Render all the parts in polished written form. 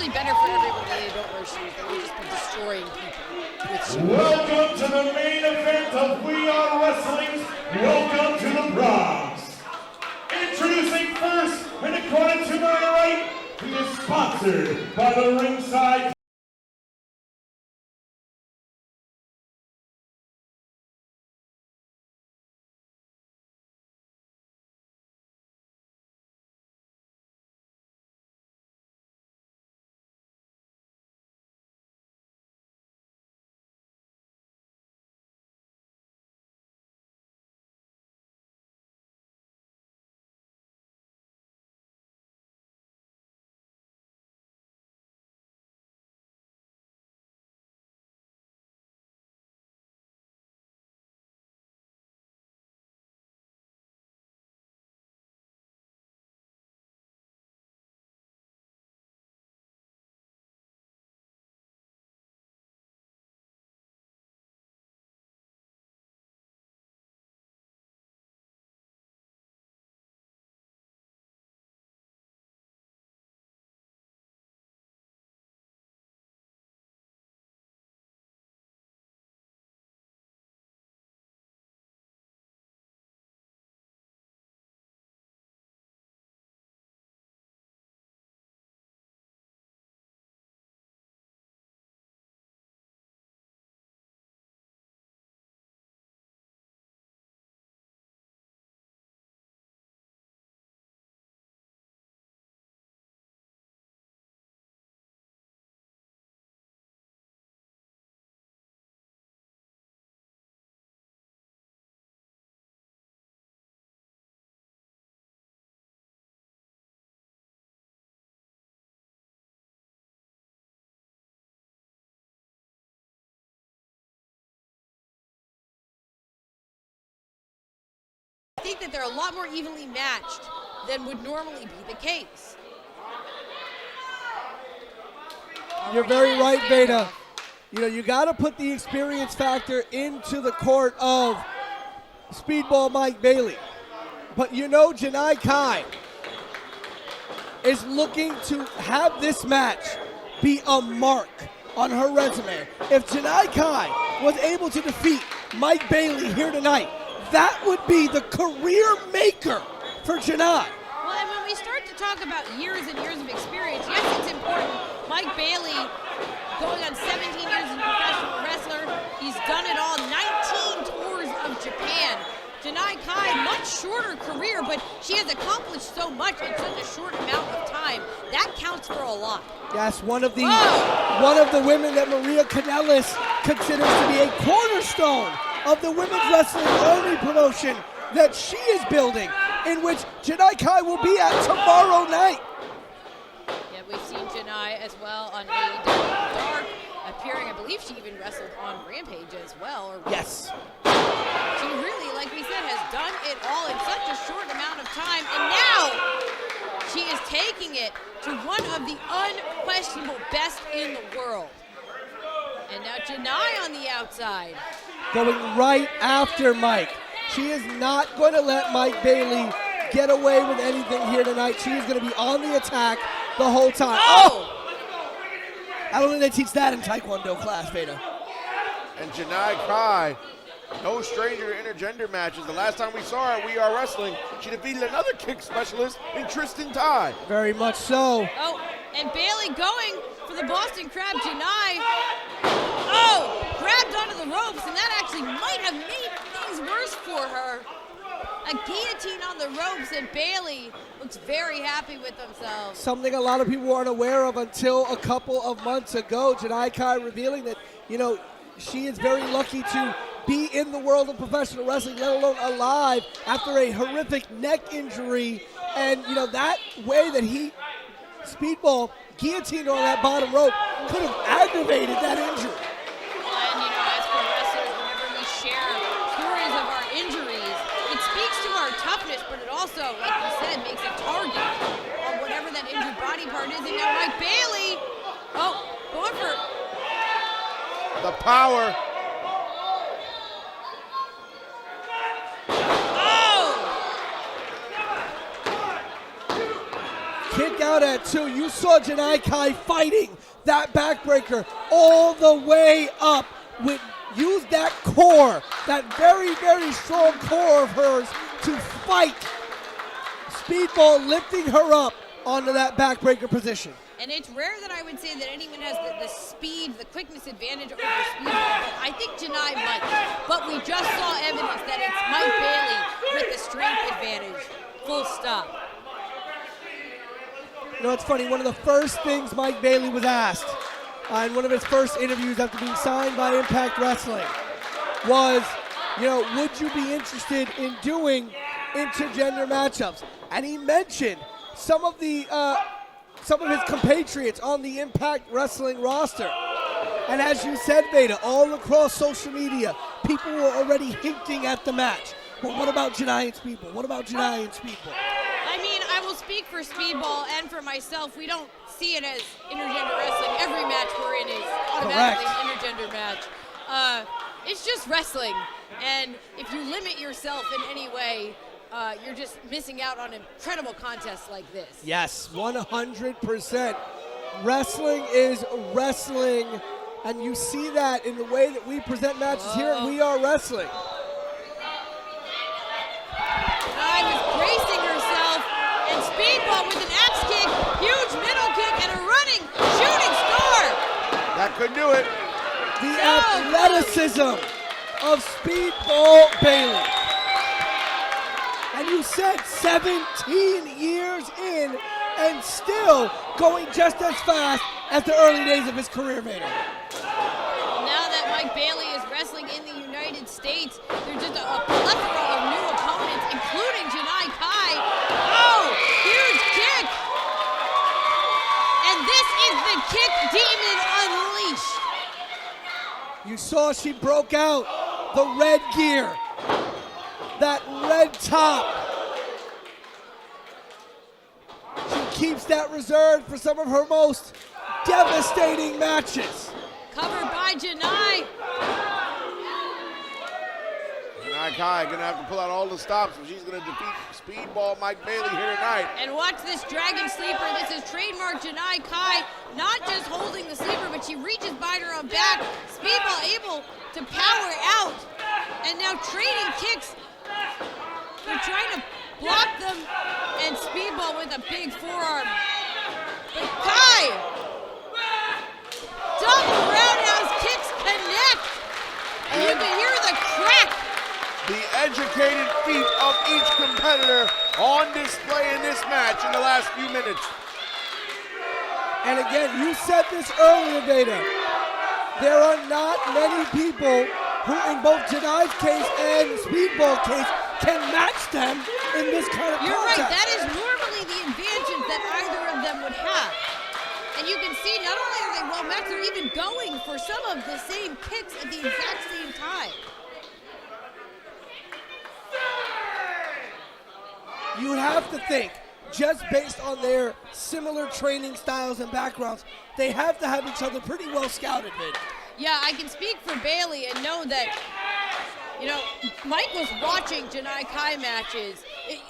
actually better for everyone that they don't wear shoes. They would just be destroying people with shoes. Welcome to the main event of We Are Wrestling's Welcome to the Bronx. Introducing first, in the corner to my right, he is sponsored by the ringside. I think that they're a lot more evenly matched than would normally be the case. You're very right, Veda. You know, you got to put the experience factor into the court of Speedball Mike Bailey. But you know, Janai Kai is looking to have this match be a mark on her resume. If Janai Kai was able to defeat Mike Bailey here tonight, that would be the career maker for Janai. Well, and when we start to talk about years and years of experience, yes, it's important. Mike Bailey, going on 17 years as a professional wrestler, he's done it all, 19 tours of Japan. Janai Kai, much shorter career, but she has accomplished so much in such a short amount of time. That counts for a lot. Yes, one of the women that Maria Kanellis considers to be a cornerstone of the women's wrestling only promotion that she is building, in which Janai Kai will be at tomorrow night. Yeah, we've seen Janai as well on AEW Dark, appearing, I believe she even wrestled on Rampage as well. Yes. She really, like we said, has done it all in such a short amount of time, and now she is taking it to one of the unquestionable best in the world. And now Janai on the outside. Going right after Mike. She is not going to let Mike Bailey get away with anything here tonight. She is going to be on the attack the whole time. Oh! I don't think they teach that in Taekwondo class, Veda. And Janai Kai, no stranger to intergender matches. The last time we saw her at We Are Wrestling, she defeated another kick specialist in Tristan Tai. Very much so. Oh, and Bailey going for the Boston Crab. Janai, oh, grabbed onto the ropes, and that actually might have made things worse for her. A guillotine on the ropes, and Bailey looks very happy with themselves. Something a lot of people weren't aware of until a couple of months ago. Janai Kai revealing that, you know, she is very lucky to be in the world of professional wrestling, let alone alive, after a horrific neck injury. And, you know, that way that he, Speedball, guillotined on that bottom rope could have aggravated that injury. And, you know, as for wrestlers, whenever we share stories of our injuries, it speaks to our toughness, but it also, like we said, makes a target on whatever that injured body part is. And now Mike Bailey, oh, going for the power. Oh! Kick out at 2. You saw Janai Kai fighting that backbreaker all the way up. Use that core, that very, very strong core of hers to fight. Speedball lifting her up onto that backbreaker position. And it's rare that I would say that anyone has the speed, the quickness advantage over Speedball, but I think Janai might. But we just saw evidence that it's Mike Bailey with the strength advantage. Full stop. You know, it's funny, one of the first things Mike Bailey was asked in one of his first interviews after being signed by Impact Wrestling was, you know, would you be interested in doing intergender matchups? And he mentioned some of his compatriots on the Impact Wrestling roster. And as you said, Veda, all across social media, people were already hinting at the match. But what about Janai and Speedball? What about Janai and Speedball? I mean, I will speak for Speedball and for myself. We don't see it as intergender wrestling. Every match we're in is automatically an intergender match. It's just wrestling. And if you limit yourself in any way, you're just missing out on incredible contests like this. Yes, 100%. Wrestling is wrestling, and you see that in the way that we present matches here at We Are Wrestling. Janai was bracing herself, and Speedball with an axe kick, huge middle kick, and a running shooting star. That could do it. The athleticism of Speedball Bailey. And you said 17 years in and still going just as fast as the early days of his career, Veda. Well, now that Mike Bailey is wrestling in the United States, there's just a plethora of new opponents, including Janai Kai. Oh, huge kick! And this is the Kick Demon Unleashed. You saw she broke out the red gear, that red top. She keeps that reserved for some of her most devastating matches. Covered by Janai. Janai Kai gonna have to pull out all the stops if she's gonna defeat Speedball Mike Bailey here tonight. And watch this dragon sleeper. This is trademark Janai Kai. Not just holding the sleeper, but she reaches by her own back. Speedball able to power out. And now trading kicks. They're trying to block them. And Speedball with a big forearm. But Kai! Double roundhouse kicks connect. And you can hear the crack. The educated feet of each competitor on display in this match in the last few minutes. And again, you said this earlier, Veda. There are not many people who, in both Janai's case and Speedball's case, can match them in this kind of You're contest. right, that is normally the advantage that either of them would have. And you can see not only are they well matched, they're even going for some of the same kicks at the exact same time. You have to think, just based on their similar training styles and backgrounds, they have to have each other pretty well scouted, Veda. Yeah, I can speak for Bailey and know that, you know, Mike was watching Janai Kai matches,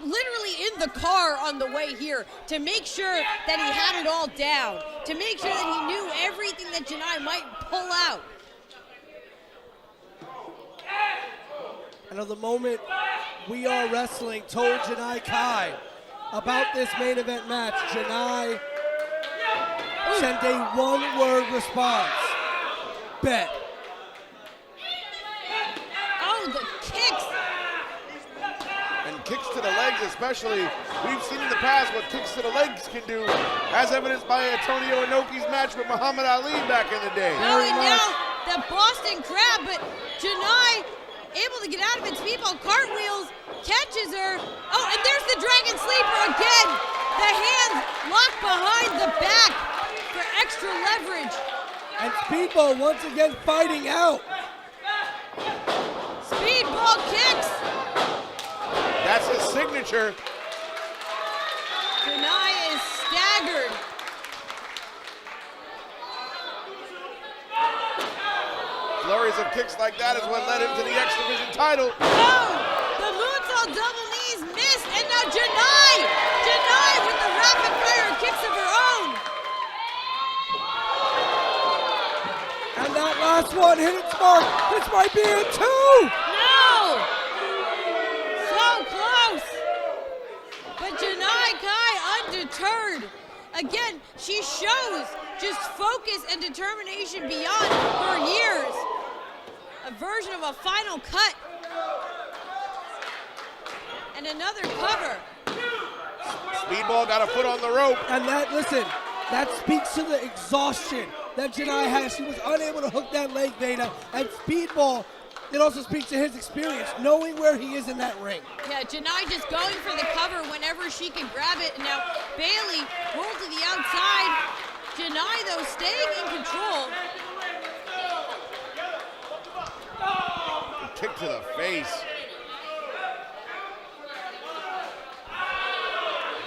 literally in the car on the way here, to make sure that he had it all down, to make sure that he knew everything that Janai might pull out. And at the moment We Are Wrestling told Janai Kai about this main event match, Janai sent a one-word response. Bet. Oh, the kicks! And kicks to the legs especially. We've seen in the past what kicks to the legs can do, as evidenced by Antonio Inoki's match with Muhammad Ali back in the day. Oh, and now the Boston Crab, but Janai able to get out of it. Speedball cartwheels, catches her. Oh, and there's the Dragon Sleeper again. The hands locked behind the back for extra leverage. And Speedball once again fighting out. Speedball kicks. That's his signature. Janai is staggered. Flurries of kicks like that is what led him to the X Division title. Oh, the moonsault double knees missed, and now Janai with the rapid fire one, hit its mark. This might be it too. No! So close! But Janai Kai undeterred. Again, she shows just focus and determination beyond her years. A version of a final cut. And another cover. Speedball got a foot on the rope. And that speaks to the exhaustion that Janai has. She was unable to hook that leg, Veda. And Speedball, it also speaks to his experience, knowing where he is in that ring. Yeah, Janai just going for the cover whenever she can grab it. And now Bailey rolled to the outside. Janai, though, staying in control. Kick to the face.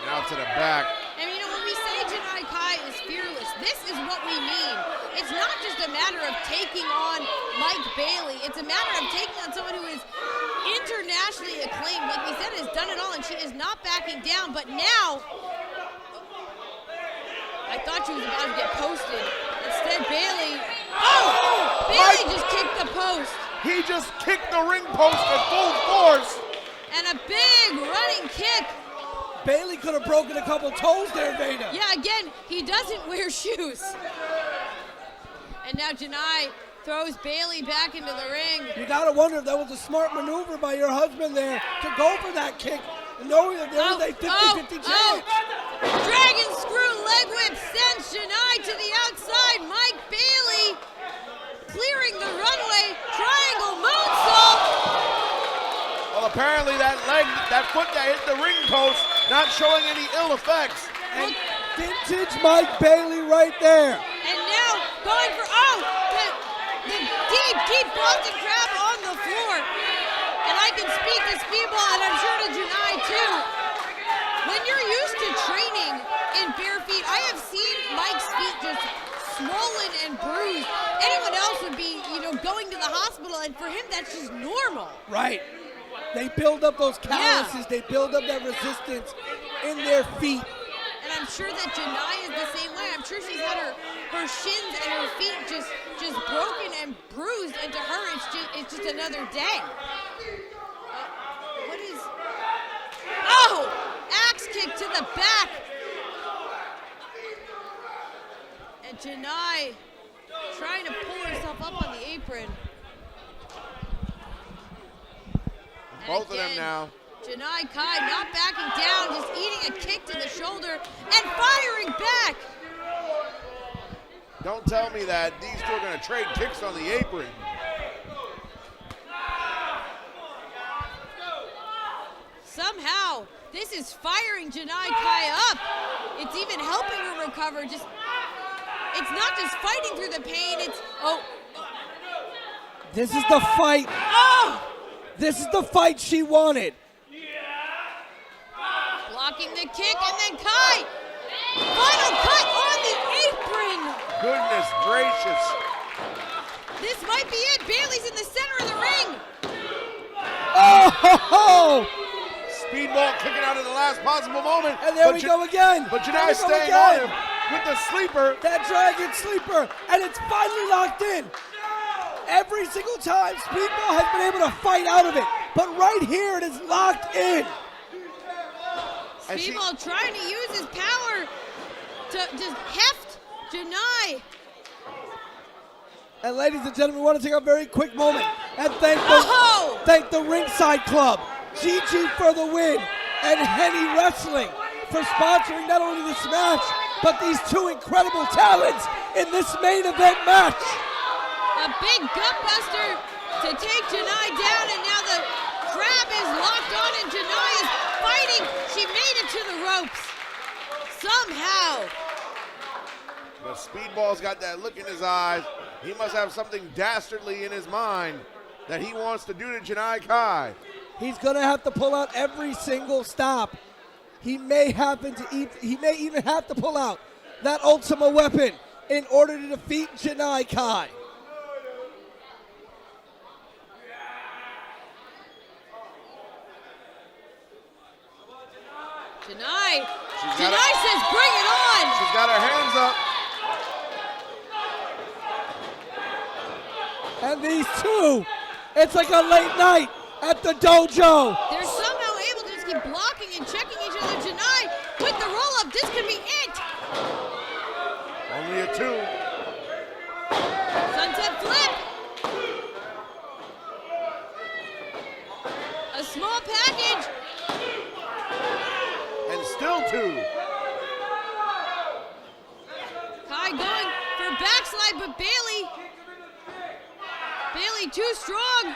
Now to the back. And you know, when we say Janai Kai is fearless, this is what we mean. It's not just a matter of taking on Mike Bailey. It's a matter of taking on someone who is internationally acclaimed. Like we said, has done it all, and she is not backing down. But now, I thought she was about to get posted. Instead, Bailey, Bailey just kicked the post. He just kicked the ring post at full force. And a big running kick. Bailey could have broken a couple toes there, Veda. Yeah, again, he doesn't wear shoes. And now Janai throws Bailey back into the ring. You gotta wonder if that was a smart maneuver by your husband there to go for that kick, knowing that there was a 50-50 chance. Dragon screw leg whip sends Janai to the outside. Mike Bailey clearing the runway. Triangle moonsault. Well, apparently that foot that hit the ring post, not showing any ill effects. And vintage Mike Bailey right there. And now going for, the deep Boston Crab on the floor. And I can speak to Speedball, and I'm sure to Janai too. When you're used to training in bare feet, I have seen Mike's feet just swollen and bruised. Anyone else would be, going to the hospital, and for him, that's just normal. Right. They build up those calluses. They build up that resistance in their feet. And I'm sure that Janai is the same way. I'm sure she's had her shins and her feet just broken and bruised, and to her, it's just another day. What is? Axe kick to the back. And Janai trying to pull herself up on the apron. Both of them now. Janai Kai not backing down, just eating a kick to the shoulder and firing back. Don't tell me that these two are going to trade kicks on the apron. Somehow, this is firing Janai Kai up. It's even helping her recover. It's not just fighting through the pain, it's, This is the fight. This is the fight she wanted. Blocking the kick, and then Kai. Final cut on the apron. Goodness gracious. This might be it. Bailey's in the center of the ring. Oh! Speedball kicking out at the last possible moment. And there we go again. But Janai staying on him with the sleeper. That dragon sleeper, and it's finally locked in. Every single time, Speedball has been able to fight out of it. But right here, it is locked in. Speedball trying to use his power to just heft Janai. And ladies and gentlemen, we want to take a very quick moment and thank the Ringside Club, GG for the win, and Henny Wrestling for sponsoring not only this match, but these two incredible talents in this main event match. A big gutbuster to take Janai down, and now the crab is locked on, and Janai is fighting. She made it to the ropes. Somehow. But Speedball's got that look in his eyes. He must have something dastardly in his mind that he wants to do to Janai Kai. He's going to have to pull out every single stop. He may even have to pull out that ultimate weapon in order to defeat Janai Kai. Janai says, bring it on. She's got her hands up. between these two. It's like a late night at the dojo. They're somehow able to just keep blocking and checking each other. Janai with the roll-up. This could be it. Only a 2. Sunset flip. A small package. And still 2. Kai going for backslide, but Bailey too strong.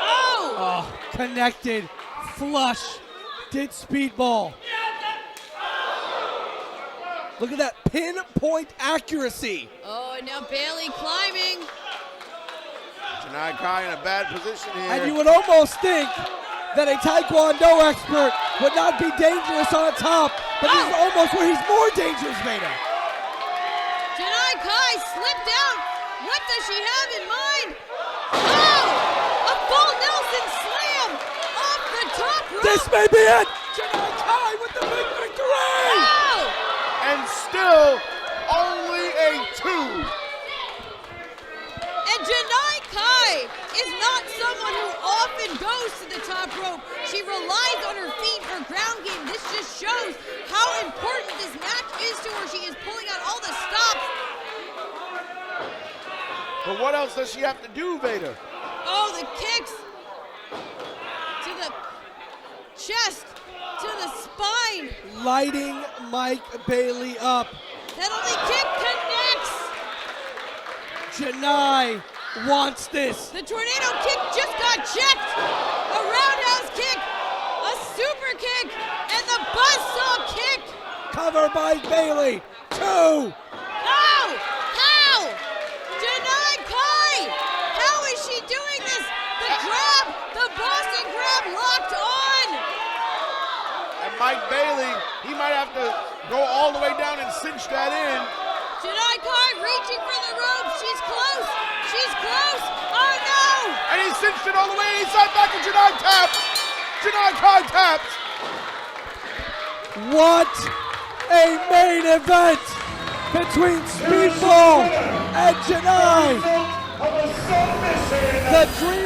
Oh! Connected, flush, did Speedball. Look at that pinpoint accuracy. Oh, and now Bailey climbing. Janai Kai in a bad position here. And you would almost think that a Taekwondo expert would not be dangerous on top, but this is almost where he's more dangerous, Veda. Janai Kai slipped out. What does she have in mind? Oh! A full Nelson slam off the top rope. This may be it. Janai Kai with the big victory. Oh! And still only a 2. And Janai Kai is not someone who often goes to the top rope. She relies on her feet, her ground game. This just shows how important this match is to her. She is pulling out all the stops. But what else does she have to do, Veda? Oh, the kicks to the chest, to the spine. Lighting Mike Bailey up. That only kick connects. Janai wants this. The tornado kick just got checked. A roundhouse kick, a super kick, and the buzzsaw kick. Cover by Bailey. 2. Oh! How? Janai Kai! How is she doing this? The grab, the Boston grab locked on. And Mike Bailey, he might have to go all the way down and cinch that in. Janai Kai reaching for the ropes. She's close. She's close. Oh no! And he cinched it all the way inside back and Janai taps. Janai Kai taps. What a main event between Speedball and Janai. Of a submission. The dream